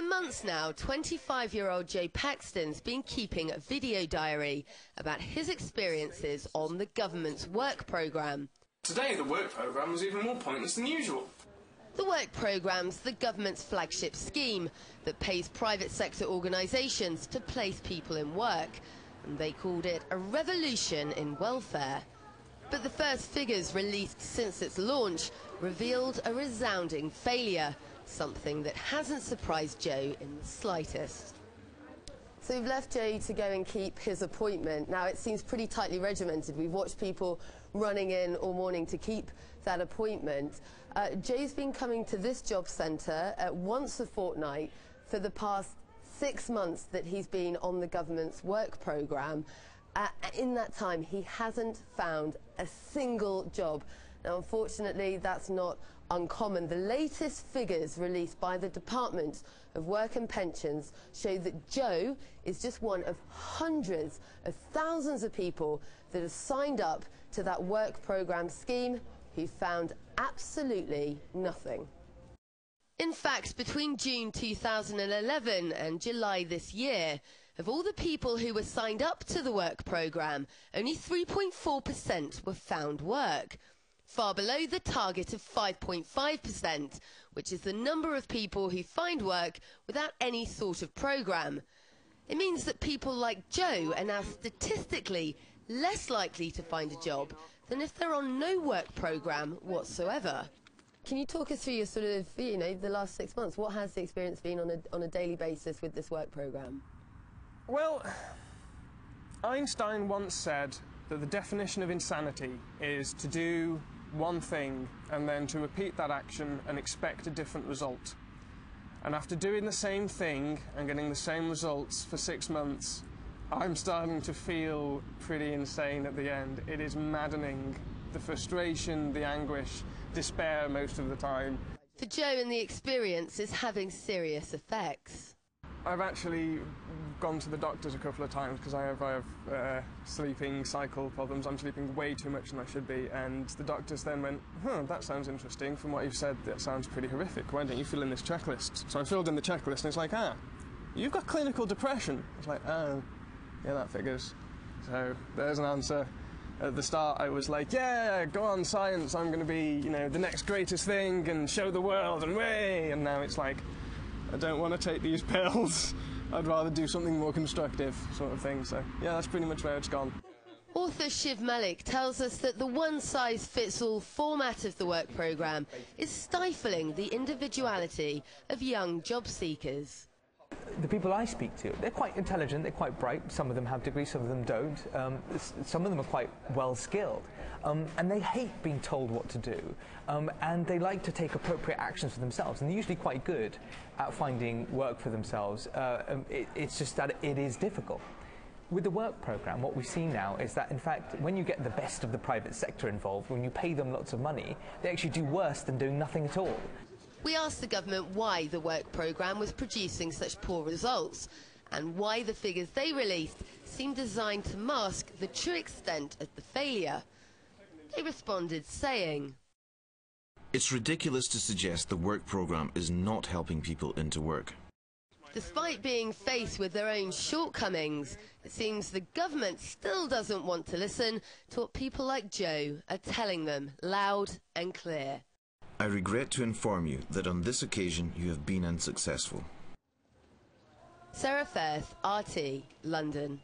months now, 25-year-old Joe Paxton's been keeping a video diary about his experiences on the government's work programme. Today the work programme was even more pointless than usual. The work programme's the government's flagship scheme that pays private sector organisations to place people in work, and they called it a revolution in welfare. But the first figures released since its launch revealed a resounding failure, something that hasn't surprised Joe in the slightest. So we've left Joe to go and keep his appointment. Now, it seems pretty tightly regimented. We've watched people running in all morning to keep that appointment. Joe's been coming to this job centre once a fortnight for the past 6 months that he's been on the government's work programme. In that time, he hasn't found a single job. Now, unfortunately, that's not uncommon. The latest figures released by the Department of Work and Pensions show that Joe is just one of hundreds of thousands of people that have signed up to that work programme scheme who found absolutely nothing. In fact, between June 2011 and July this year, of all the people who were signed up to the work programme, only 3.4% were found work, far below the target of 5.5%, which is the number of people who find work without any sort of programme. It means that people like Joe are now statistically less likely to find a job than if they're on no work programme whatsoever. Can you talk us through your sort of, the last 6 months? What has the experience been on a daily basis with this work programme? Well, Einstein once said that the definition of insanity is to do one thing and then to repeat that action and expect a different result. And after doing the same thing and getting the same results for 6 months, I'm starting to feel pretty insane at the end. It is maddening. The frustration, the anguish, despair most of the time. For Joe, and the experience is having serious effects. I've actually gone to the doctors a couple of times because I have sleeping cycle problems. I'm sleeping way too much than I should be, and the doctors then went, that sounds interesting. From what you've said, that sounds pretty horrific. Why don't you fill in this checklist? So I filled in the checklist, and it's like, you've got clinical depression. It's like, oh, yeah, that figures. So there's an answer. At the start, I was like, yeah, go on, science, I'm going to be, the next greatest thing and show the world and way. And now it's like, I don't want to take these pills. I'd rather do something more constructive, sort of thing. So, yeah, that's pretty much where it's gone. Author Shiv Malik tells us that the one-size-fits-all format of the work programme is stifling the individuality of young job seekers. The people I speak to, they're quite intelligent, they're quite bright. Some of them have degrees, some of them don't. Some of them are quite well skilled. And they hate being told what to do. And they like to take appropriate actions for themselves. And they're usually quite good at finding work for themselves. It's just that it is difficult. With the work programme, what we've seen now is that, in fact, when you get the best of the private sector involved, when you pay them lots of money, they actually do worse than doing nothing at all. We asked the government why the work programme was producing such poor results and why the figures they released seemed designed to mask the true extent of the failure. They responded saying, "It's ridiculous to suggest the work programme is not helping people into work." Despite being faced with their own shortcomings, it seems the government still doesn't want to listen to what people like Joe are telling them loud and clear. "I regret to inform you that on this occasion you have been unsuccessful." Sarah Firth, RT, London.